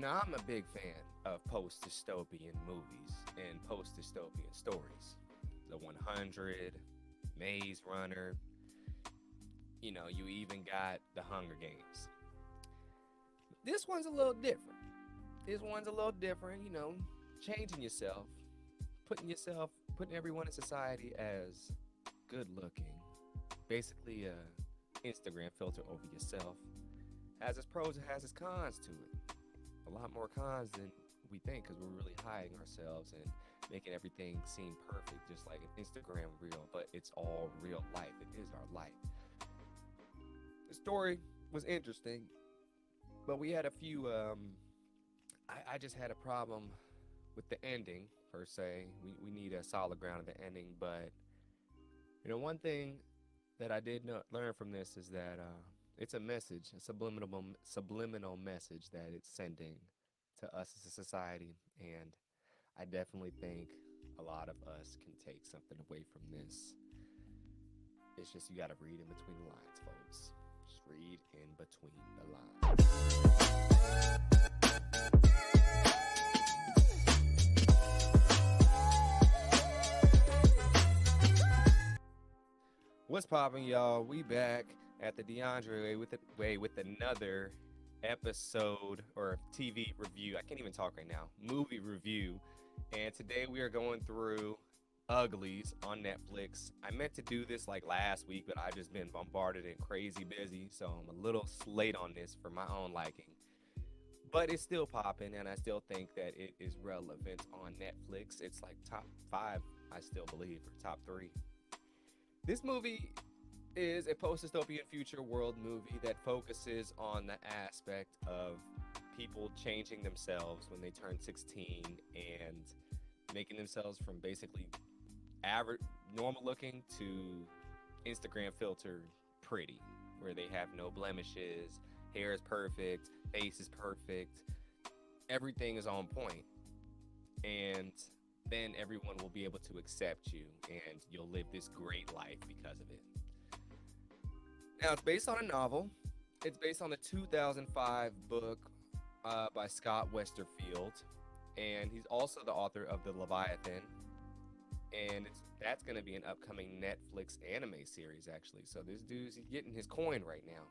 I'm a big fan of post-dystopian movies and post-dystopian stories. The 100, Maze Runner, you even got The Hunger Games. This one's a little different. Changing yourself, putting everyone in society as good looking. Basically, a Instagram filter over yourself has its pros and has its cons to it. A lot more cons than we think because we're really hiding ourselves and making everything seem perfect, just like an Instagram reel, but it's all real life. It is our life. The story was interesting, but we had a few. I just had a problem with the ending per se. We need a solid ground of the ending, but one thing that I did learn from this is that it's a message, a subliminal message that it's sending to us as a society, and I definitely think a lot of us can take something away from this. It's just you got to read in between the lines, folks. Just read in between the lines. What's poppin', y'all? We back at the DeAndre way with another episode or TV review. I can't even talk right now. Movie review. And today we are going through Uglies on Netflix. I meant to do this like last week, but I've just been bombarded and crazy busy, so I'm a little late on this for my own liking. But it's still popping, and I still think that it is relevant on Netflix. It's like top 5, I still believe, or top 3. This movie is a post-dystopian future world movie that focuses on the aspect of people changing themselves when they turn 16 and making themselves from basically average, normal looking to Instagram filter pretty, where they have no blemishes, hair is perfect, face is perfect, everything is on point. And then everyone will be able to accept you and you'll live this great life because of it. Now, it's based on a novel. It's based on the 2005 book by Scott Westerfield, and he's also the author of The Leviathan, and that's going to be an upcoming Netflix anime series, actually. So this he's getting his coin right now.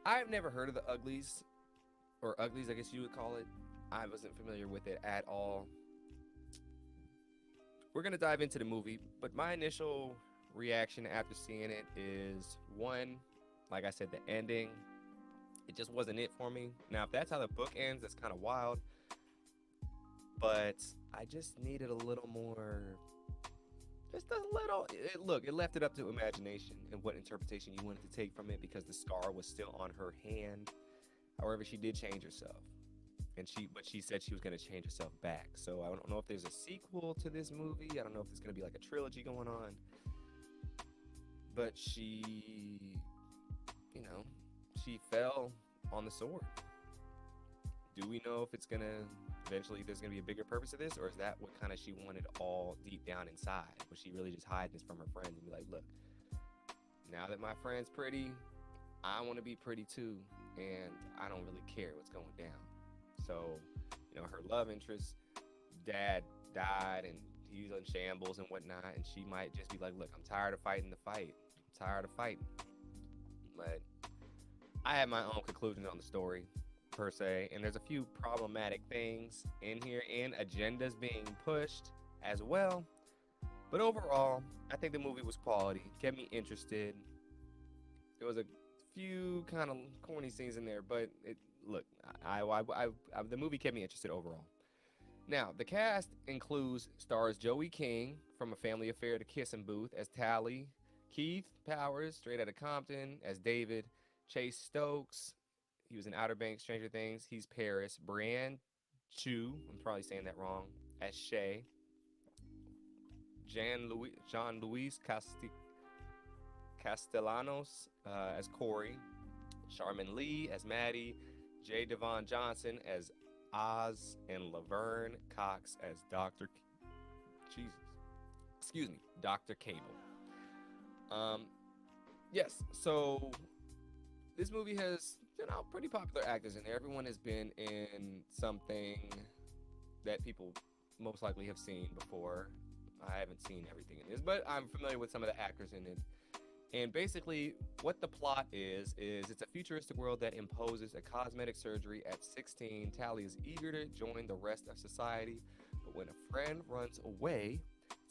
I've never heard of the Uglies, or Uglies, I guess you would call it. I wasn't familiar with it at all. We're going to dive into the movie, but my initial reaction after seeing it is, one, like I said, the ending, it just wasn't it for me. Now, if that's how the book ends, that's kind of wild, but I just needed a little more, just a little, it left it up to imagination and what interpretation you wanted to take from it, because the scar was still on her hand. However, she did change herself. But she said she was going to change herself back. So I don't know if there's a sequel to this movie. I don't know if there's going to be like a trilogy going on. But she fell on the sword. Do we know if it's going to, eventually there's going to be a bigger purpose to this? Or is that what kind of she wanted all deep down inside? Was she really just hiding this from her friends and be like, look, now that my friend's pretty, I want to be pretty too. And I don't really care what's going down. So, her love interest, dad died and he's in shambles and whatnot. And she might just be like, look, I'm tired of fighting the fight. I'm tired of fighting. But I have my own conclusions on the story, per se. And there's a few problematic things in here and agendas being pushed as well. But overall, I think the movie was quality. Kept me interested. There was a few kind of corny scenes in there, but the movie kept me interested overall. Now, the cast stars Joey King from A Family Affair, The Kissing Booth as Tally, Keith Powers, Straight Outta Compton as David, Chase Stokes, he was in Outer Banks, Stranger Things, he's Paris, Brianne Chu, I'm probably saying that wrong, as Shay, Jean-Louis Castellanos as Corey, Charmin Lee as Maddie, J. Devon Johnson as Oz, and Laverne Cox as Dr. Dr. Cable. Yes, so this movie has pretty popular actors in there. Everyone has been in something that people most likely have seen before. I haven't seen everything in this, but I'm familiar with some of the actors in it. And basically, what the plot is it's a futuristic world that imposes a cosmetic surgery at 16. Tally is eager to join the rest of society, but when a friend runs away,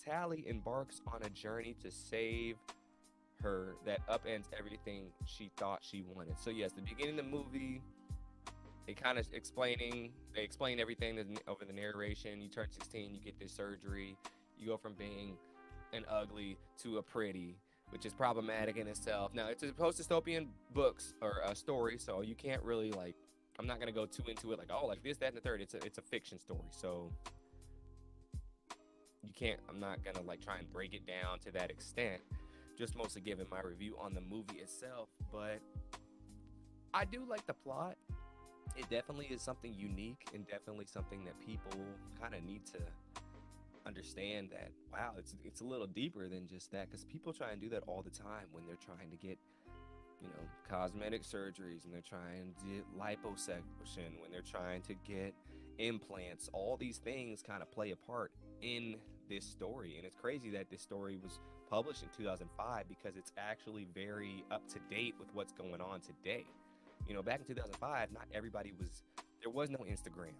Tally embarks on a journey to save her that upends everything she thought she wanted. So yes, the beginning of the movie, they explain everything over the narration. You turn 16, you get this surgery, you go from being an ugly to a pretty, which is problematic in itself. Now, it's a post-dystopian books or a story, so you can't really like. I'm not gonna go too into it, like oh, like this, that, and the third. It's a fiction story, so you can't. I'm not gonna like try and break it down to that extent. Just mostly giving my review on the movie itself, but I do like the plot. It definitely is something unique and definitely something that people kind of need to understand that wow, it's a little deeper than just that because people try and do that all the time when they're trying to get cosmetic surgeries and they're trying to get liposuction, when they're trying to get implants. All these things kind of play a part in this story, and it's crazy that this story was published in 2005 because it's actually very up to date with what's going on today. Back in 2005, not everybody was there was no Instagram.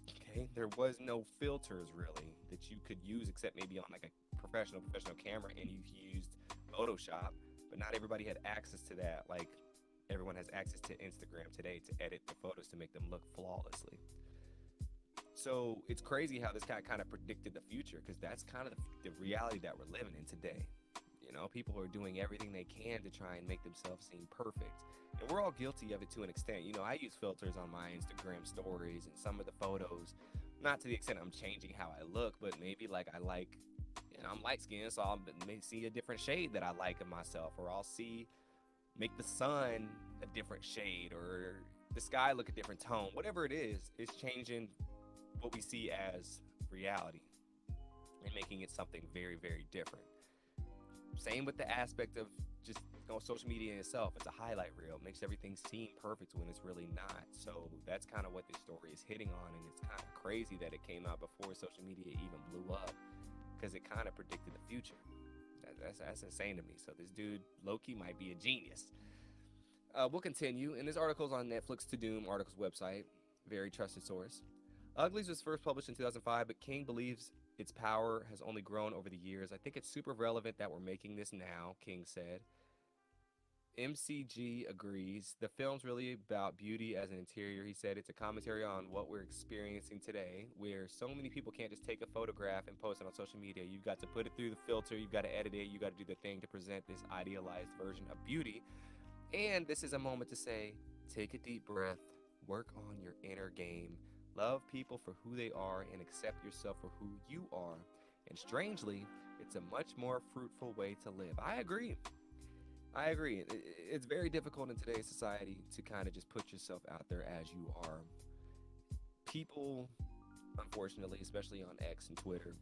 Okay, there was no filters really that you could use except maybe on like a professional camera, and you used Photoshop. But not everybody had access to that. Like everyone has access to Instagram today to edit the photos to make them look flawlessly. So it's crazy how this guy kind of predicted the future because that's kind of the reality that we're living in today. People are doing everything they can to try and make themselves seem perfect. And we're all guilty of it to an extent. I use filters on my Instagram stories and some of the photos, not to the extent I'm changing how I look, but maybe like I'm light skinned, so I'll may see a different shade that I like of myself, or I'll make the sun a different shade, or the sky look a different tone. Whatever it is, it's changing what we see as reality and making it something very, very different. Same with the aspect of just social media in itself. It's a highlight reel. It makes everything seem perfect when it's really not. So that's kind of what this story is hitting on, and it's kind of crazy that it came out before social media even blew up because it kind of predicted the future. That's insane to me. So this dude, low-key, might be a genius. We'll continue. And this article's on Netflix To Doom article's website. Very trusted source. Uglies was first published in 2005, but King believes its power has only grown over the years. I think it's super relevant that we're making this now, King said. MCG agrees. The film's really about beauty as an interior. He said it's a commentary on what we're experiencing today, where so many people can't just take a photograph and post it on social media. You've got to put it through the filter. You've got to edit it. You've got to do the thing to present this idealized version of beauty. And this is a moment to say, take a deep breath, work on your inner game, love people for who they are, and accept yourself for who you are. And strangely, it's a much more fruitful way to live. I agree. It's very difficult in today's society to kind of just put yourself out there as you are. People, unfortunately, especially on X and Twitter,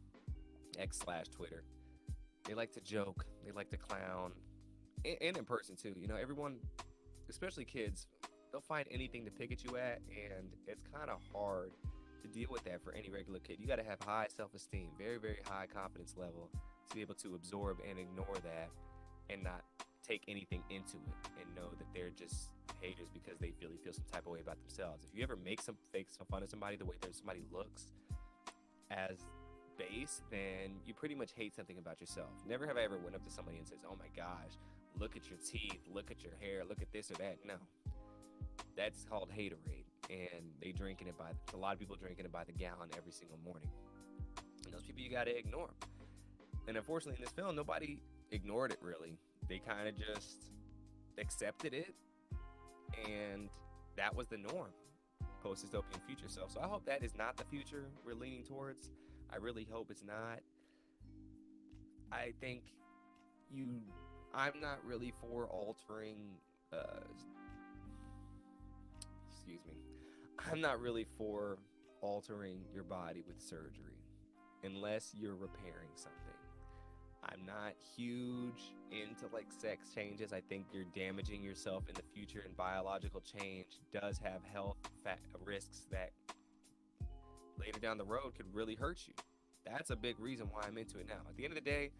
X/Twitter, they like to joke, they like to clown, and in person too. Everyone, especially kids, they'll find anything to pick at you at, and it's kind of hard to deal with that for any regular kid. You got to have high self-esteem, very, very high confidence level to be able to absorb and ignore that and not take anything into it and know that they're just haters because they feel some type of way about themselves. If you ever make some fun of somebody the way that somebody looks as base, then you pretty much hate something about yourself. Never have I ever went up to somebody and says, oh my gosh, look at your teeth, look at your hair, look at this or that. No, that's called haterade, and a lot of people drinking it by the gallon every single morning. And those people you got to ignore. And unfortunately in this film, nobody ignored it really. They kind of just accepted it, and that was the norm, post-dystopian future self. So I hope that is not the future we're leaning towards. I really hope it's not. I think I'm not really for altering, I'm not really for altering your body with surgery unless you're repairing something. I'm not huge into like sex changes. I think you're damaging yourself in the future, and biological change does have health risks that later down the road could really hurt you. That's a big reason why I'm into it now. At the end of the day,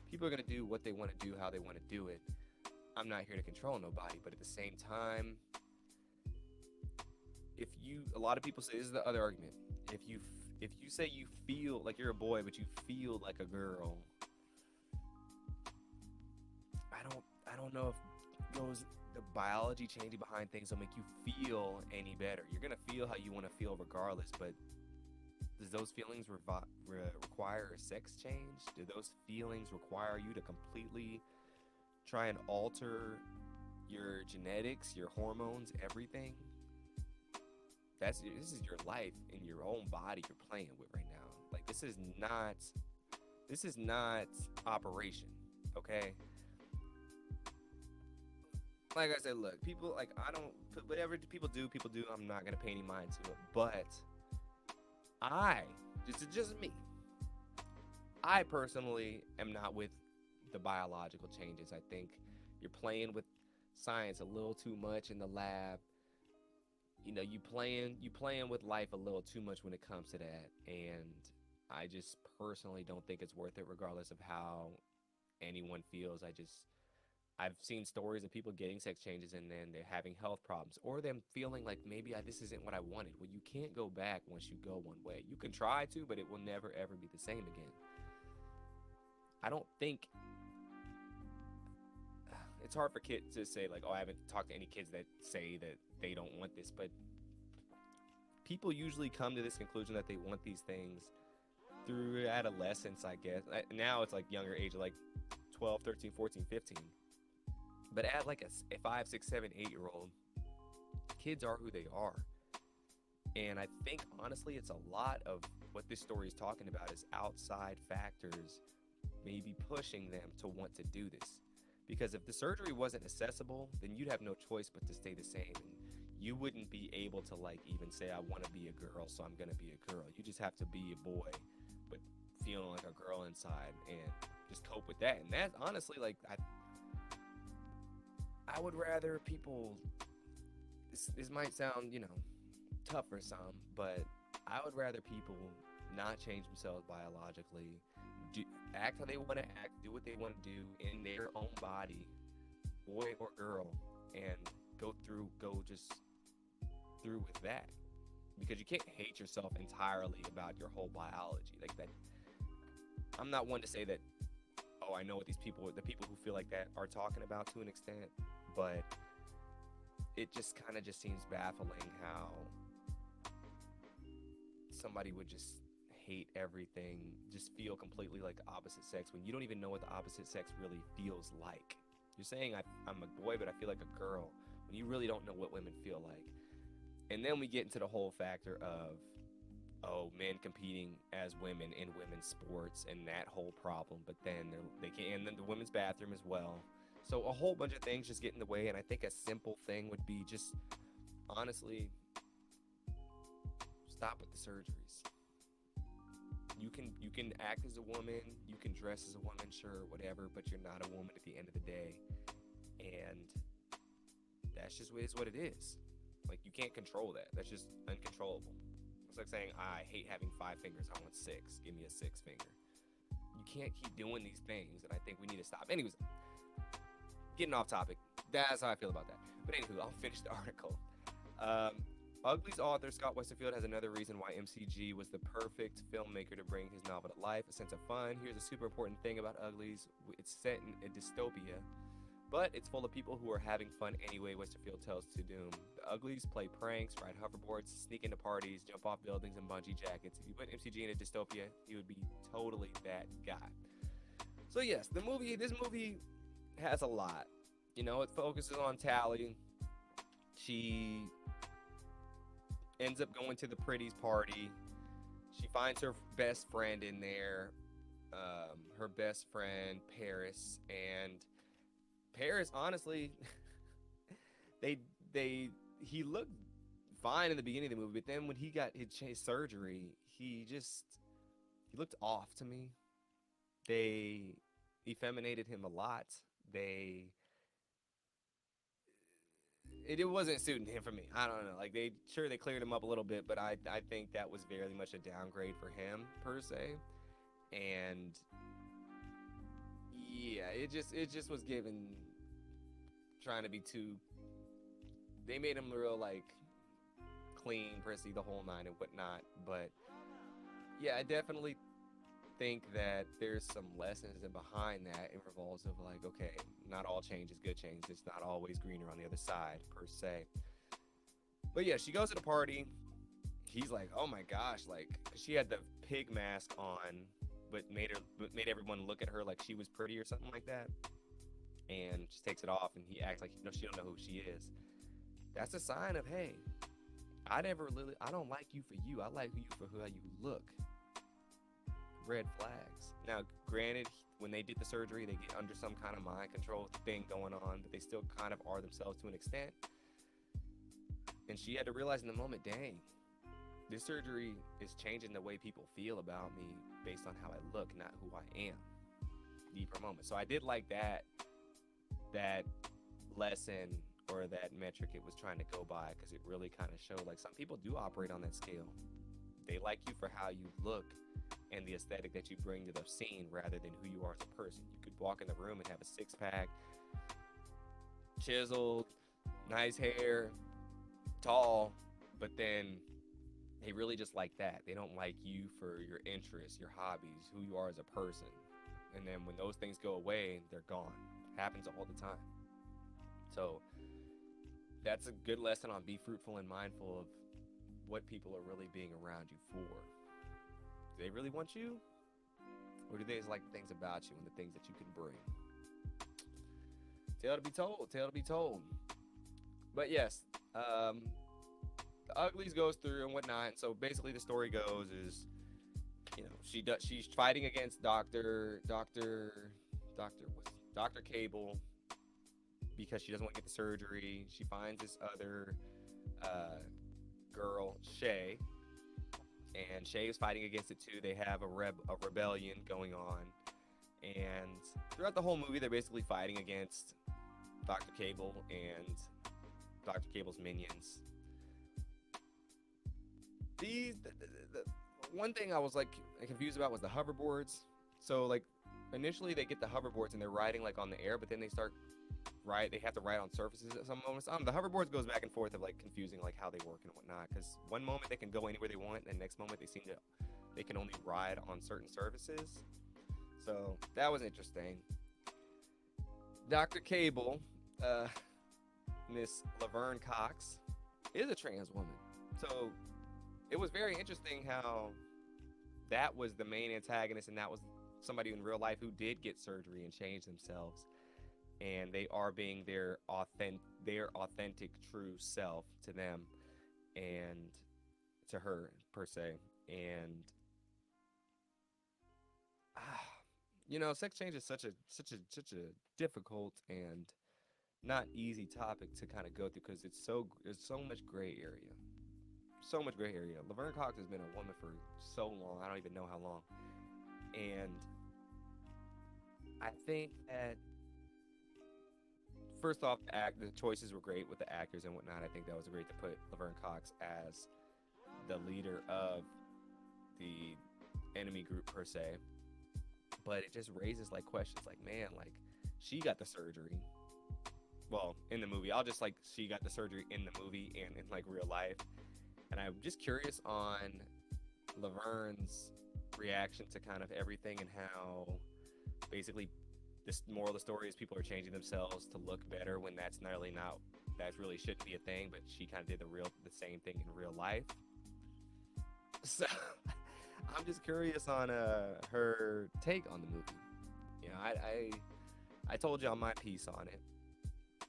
people are going to do what they want to do, how they want to do it. I'm not here to control nobody, but at the same time, a lot of people say, this is the other argument. If you say you feel like you're a boy but you feel like a girl, I don't know if the biology changing behind things will make you feel any better. You're gonna feel how you want to feel regardless, but does those feelings require a sex change? Do those feelings require you to completely try and alter your genetics, your hormones, everything? This is your life in your own body you're playing with right now. Like this is not operation, okay? Like I said, look, people like I don't whatever people do, people do. I'm not gonna pay any mind to it, but I just me. I personally am not with the biological changes. I think you're playing with science a little too much in the lab. You know, you playing with life a little too much when it comes to that, and I just personally don't think it's worth it regardless of how anyone feels. I've seen stories of people getting sex changes and then they're having health problems or them feeling like maybe this isn't what I wanted. Well, you can't go back once you go one way. You can try to, but it will never ever be the same again. I don't think it's hard for kids to say like, oh, I haven't talked to any kids that say that they don't want this, but people usually come to this conclusion that they want these things through adolescence, I guess. Now it's like younger age, like 12, 13, 14, 15. But at like a 5, 6, 7, 8 year old, kids are who they are. And I think honestly, it's a lot of what this story is talking about is outside factors maybe pushing them to want to do this. Because if the surgery wasn't accessible, then you'd have no choice but to stay the same. And you wouldn't be able to like even say, I want to be a girl, so I'm going to be a girl. You just have to be a boy, but feeling like a girl inside and just cope with that. And that's honestly like, I would rather people, this might sound, tough for some, but I would rather people not change themselves biologically, act how they want to act, do what they want to do in their own body, boy or girl, and go just through with that. Because you can't hate yourself entirely about your whole biology. Like that, I'm not one to say that, oh, I know what the people who feel like that are talking about to an extent, but it just kind of just seems baffling how somebody would just hate everything, just feel completely like the opposite sex when you don't even know what the opposite sex really feels like. You're saying I'm a boy, but I feel like a girl, when you really don't know what women feel like. And then we get into the whole factor of, oh, men competing as women in women's sports and that whole problem, but then they can, and then the women's bathroom as well. So a whole bunch of things just get in the way, and I think a simple thing would be just, honestly, stop with the surgeries. You can act as a woman, you can dress as a woman, sure, whatever, but you're not a woman at the end of the day. And that's just what it is. Like, you can't control that. That's just uncontrollable. It's like saying, I hate having 5 fingers, I want 6. Give me a 6th finger. You can't keep doing these things, and I think we need to stop. Anyways, getting off topic. That's how I feel about that. But anywho, I'll finish the article. Uglies author Scott Westerfield has another reason why MCG was the perfect filmmaker to bring his novel to life, a sense of fun. Here's a super important thing about Uglies. It's set in a dystopia, but it's full of people who are having fun anyway, Westerfield tells To Doom. The Uglies play pranks, ride hoverboards, sneak into parties, jump off buildings, and bungee jackets. If you put MCG in a dystopia, he would be totally that guy. So yes, this movie has a lot. It focuses on Tally. She ends up going to the Pretty's party. She finds her best friend in there, her best friend Paris, and Paris, honestly, he looked fine in the beginning of the movie, but then when he got his surgery, he looked off to me. effeminated him a lot. They it wasn't suiting him for me. I don't know. Like they cleared him up a little bit, but I think that was very much a downgrade for him per se. And yeah, it just was given trying to be too. They made him real like clean, prissy, the whole nine and whatnot. But yeah, I definitely think that there's some lessons and behind that. It revolves of like, okay, not all change is good change. It's not always greener on the other side per se. But yeah, she goes to the party. He's like, oh my gosh, like she had the pig mask on, but made everyone look at her like she was pretty or something like that. And she takes it off, and he acts like she don't know who she is. That's a sign of, hey, I don't like you for you. I like you for how you look. Red flags. Now, granted, when they did the surgery, they get under some kind of mind control thing going on, but they still kind of are themselves to an extent. And she had to realize in the moment, dang, this surgery is changing the way people feel about me based on how I look, not who I am. Deeper moment. So I did like that lesson or that metric it was trying to go by, because it really kind of showed like some people do operate on that scale. They like you for how you look and the aesthetic that you bring to the scene rather than who you are as a person. You could walk in the room and have a six-pack, chiseled, nice hair, tall, but then they really just like that. They don't like you for your interests, your hobbies, who you are as a person. And then when those things go away, they're gone. It happens all the time. So that's a good lesson on be fruitful and mindful of what people are really being around you for. Do they really want you? Or do they just like things about you and the things that you can bring? Tale to be told, tale to be told. But yes, the Uglies goes through and whatnot. So basically the story goes is, she's fighting against Dr. Cable because she doesn't want to get the surgery. She finds this other girl, Shay, and Shay is fighting against it too. They have a rebellion going on, and throughout the whole movie, they're basically fighting against Dr. Cable and Dr. Cable's minions. The one thing I was like confused about was the hoverboards. So like initially they get the hoverboards and they're riding like on the air, but then they have to ride on surfaces at some moments. The hoverboards goes back and forth of like confusing like how they work and whatnot, because one moment they can go anywhere they want and the next moment they can only ride on certain surfaces. So that was interesting. Dr. Cable, Miss Laverne Cox, is a trans woman. So it was very interesting how that was the main antagonist, and that was somebody in real life who did get surgery and change themselves, and they are being their authentic true self to them and to her per se. And sex change is such a difficult and not easy topic to kind of go through, because there's so much gray area. So much gray area. Laverne Cox has been a woman for so long. I don't even know how long. And I think that first off, the choices were great with the actors and whatnot. I think that was great to put Laverne Cox as the leader of the enemy group per se. But it just raises like questions like, man, like she got the surgery. Well, in the movie, she got the surgery in the movie and in like real life. And I'm just curious on Laverne's reaction to kind of everything, and how basically this moral of the story is people are changing themselves to look better when that really shouldn't be a thing, but she kind of did the same thing in real life. So I'm just curious on her take on the movie. I told y'all my piece on it,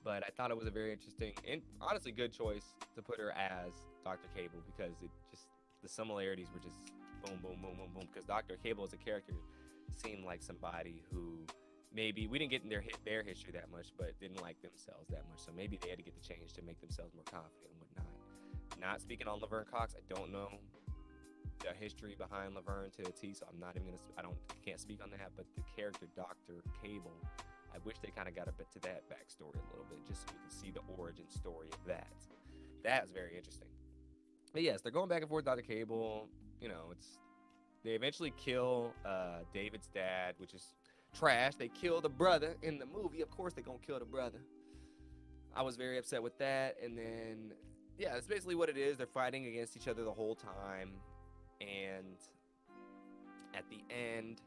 but I thought it was a very interesting and honestly good choice to put her as Dr. Cable, because the similarities were just boom, boom, boom, boom, boom. Because Dr. Cable as a character seemed like somebody who maybe we didn't get in their history that much, but didn't like themselves that much. So maybe they had to get the change to make themselves more confident and whatnot. Not speaking on Laverne Cox, I don't know the history behind Laverne to a T, so I'm not even gonna. Can't speak on that. But the character Dr. Cable, I wish they kind of got a bit to that backstory a little bit, just so we can see the origin story of that. That's very interesting. But yes, they're going back and forth. Dr. Cable, they eventually kill David's dad, which is trash. They kill the brother in the movie. Of course, they're gonna kill the brother. I was very upset with that. And then, yeah, that's basically what it is. They're fighting against each other the whole time. And at the end,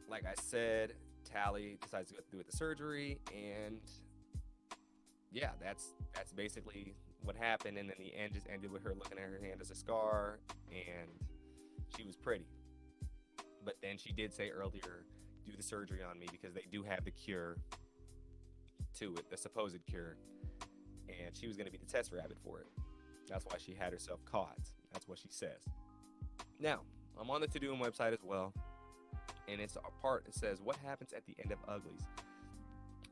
like I said, Tally decides to go through with the surgery. And yeah, that's basically what happened. And then the end just ended with her looking at her hand as a scar. And she was pretty. But then she did say earlier, do the surgery on me because they do have the cure to it, the supposed cure. And she was going to be the test rabbit for it. That's why she had herself caught. That's what she says. Now, I'm on the To Doom website as well. And it's a part that says, what happens at the end of Uglies?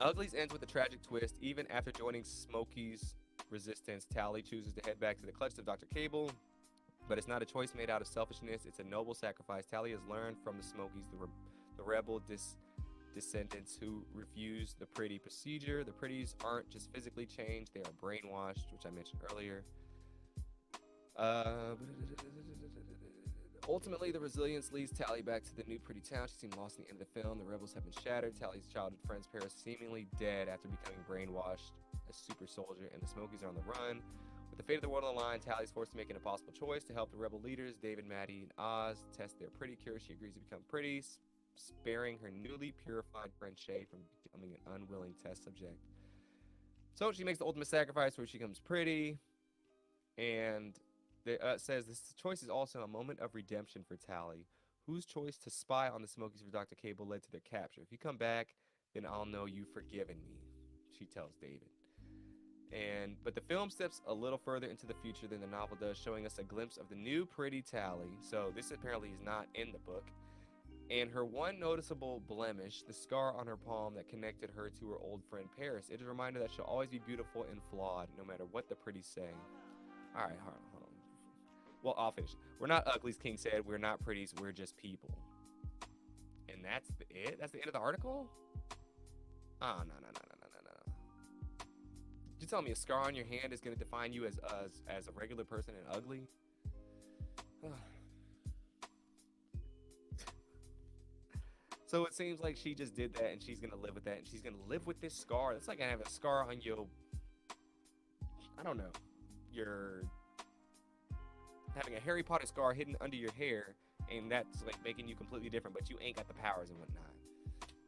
Uglies ends with a tragic twist. Even after joining Smokey's resistance, Tally chooses to head back to the clutches of Dr. Cable. But it's not a choice made out of selfishness. It's a noble sacrifice. Tally has learned from the Smokies, the rebel descendants who refuse the pretty procedure. The pretties aren't just physically changed. They are brainwashed, which I mentioned earlier. Ultimately, the resilience leads Tally back to the new pretty town. She seemed lost in the end of the film. The rebels have been shattered. Tally's childhood friends Paris seemingly dead after becoming brainwashed. A super soldier, and the Smokies are on the run. With the fate of the world on the line, Tally's forced to make an impossible choice to help the rebel leaders, David, Maddie, and Oz, test their pretty cure. She agrees to become pretty, sparing her newly purified friend Shay from becoming an unwilling test subject. So she makes the ultimate sacrifice where she becomes pretty, and it says this choice is also a moment of redemption for Tally, whose choice to spy on the Smokies for Dr. Cable led to their capture. If you come back, then I'll know you've forgiven me, she tells David. But the film steps a little further into the future than the novel does, showing us a glimpse of the new pretty Tally. So this apparently is not in the book. And her one noticeable blemish, the scar on her palm that connected her to her old friend Paris. It is a reminder that she'll always be beautiful and flawed, no matter what the pretties say. All right, hold on. Well, I'll finish. We're not uglies, King said. We're not pretties. We're just people. And that's it? That's the end of the article? Oh, no. You tell me a scar on your hand is going to define you as a regular person and ugly? So it seems like she just did that and she's going to live with that and she's going to live with this scar. That's like having a scar on your, I don't know, you're having a Harry Potter scar hidden under your hair and that's like making you completely different, but you ain't got the powers and whatnot.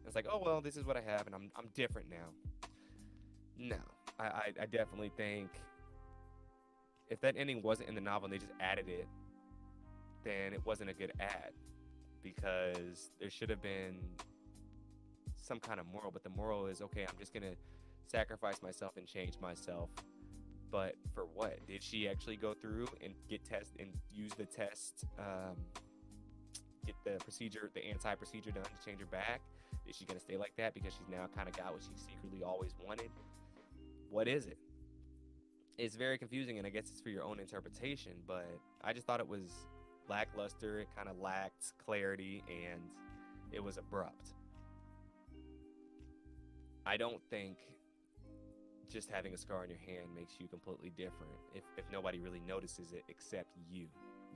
It's like, oh, well, this is what I have and I'm different now. No. I definitely think if that ending wasn't in the novel and they just added it, then it wasn't a good ad because there should have been some kind of moral. But the moral is, okay, I'm just going to sacrifice myself and change myself. But for what? Did she actually go through and get test and use the test, get the procedure, the anti-procedure done to change her back? Is she going to stay like that because she's now kind of got what she secretly always wanted? What is it? It's very confusing, and I guess it's for your own interpretation, but I just thought it was lackluster. It kind of lacked clarity, and it was abrupt. I don't think just having a scar on your hand makes you completely different if nobody really notices it except you.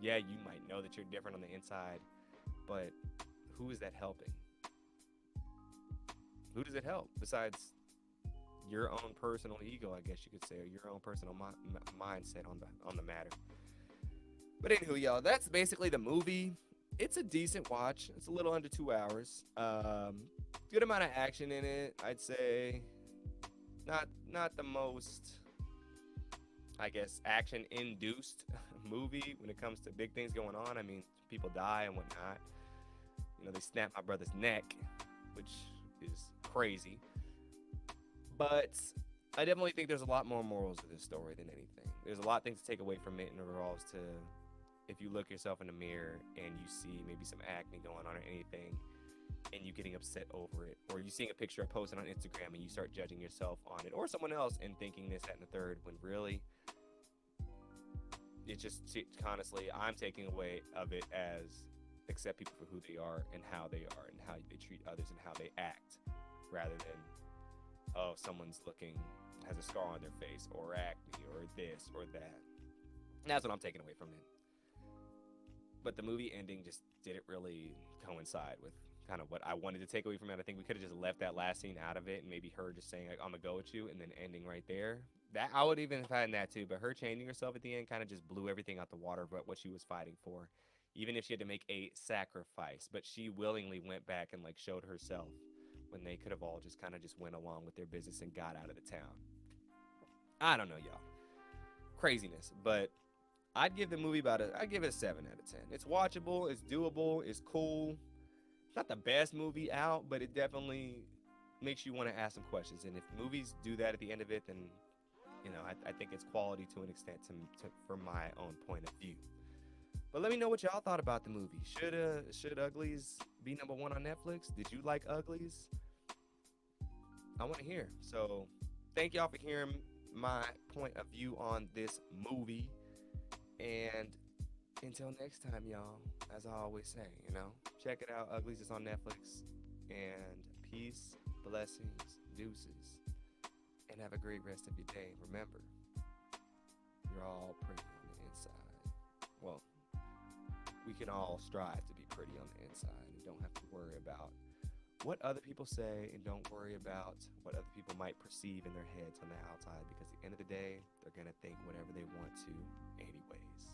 Yeah, you might know that you're different on the inside, but who is that helping? Who does it help besides your own personal ego, I guess you could say, or your own personal mindset on the matter? But anywho, y'all, that's basically the movie. It's a decent watch. It's a little under 2 hours. Good amount of action in it, I'd say. Not the most, I guess, action-induced movie when it comes to big things going on. I mean, people die and whatnot. They snapped my brother's neck, which is crazy. But I definitely think there's a lot more morals to this story than anything. There's a lot of things to take away from it in regards to if you look yourself in the mirror and you see maybe some acne going on or anything and you getting upset over it, or you seeing a picture I posted on Instagram and you start judging yourself on it or someone else and thinking this, that, and the third, when really it just honestly, I'm taking away of it as accept people for who they are and how they are and how they treat others and how they act, rather than, oh, someone's looking, has a scar on their face or acne or this or that. That's what I'm taking away from it. But the movie ending just didn't really coincide with kind of what I wanted to take away from it. I think we could have just left that last scene out of it and maybe her just saying like I'm gonna go with you and then ending right there. That I would even find that too. But her changing herself at the end kind of just blew everything out the water. But what she was fighting for, even if she had to make a sacrifice, but she willingly went back and like showed herself when they could have all just kind of just went along with their business and got out of the town. I don't know, y'all. Craziness, but I'd give the movie I'd give it a 7 out of 10. It's watchable, it's doable, it's cool. It's not the best movie out, but it definitely makes you want to ask some questions. And if movies do that at the end of it, then I think it's quality to an extent from my own point of view. But let me know what y'all thought about the movie. Should Uglies be #1 on Netflix? Did you like Uglies? I want to hear. So thank y'all for hearing my point of view on this movie. And until next time, y'all, as I always say, check it out. Uglies is on Netflix. And peace, blessings, deuces, and have a great rest of your day. Remember, you're all pretty on the inside. Well, we can all strive to be pretty on the inside and don't have to worry about what other people say, and don't worry about what other people might perceive in their heads on the outside, because at the end of the day, they're going to think whatever they want to anyways.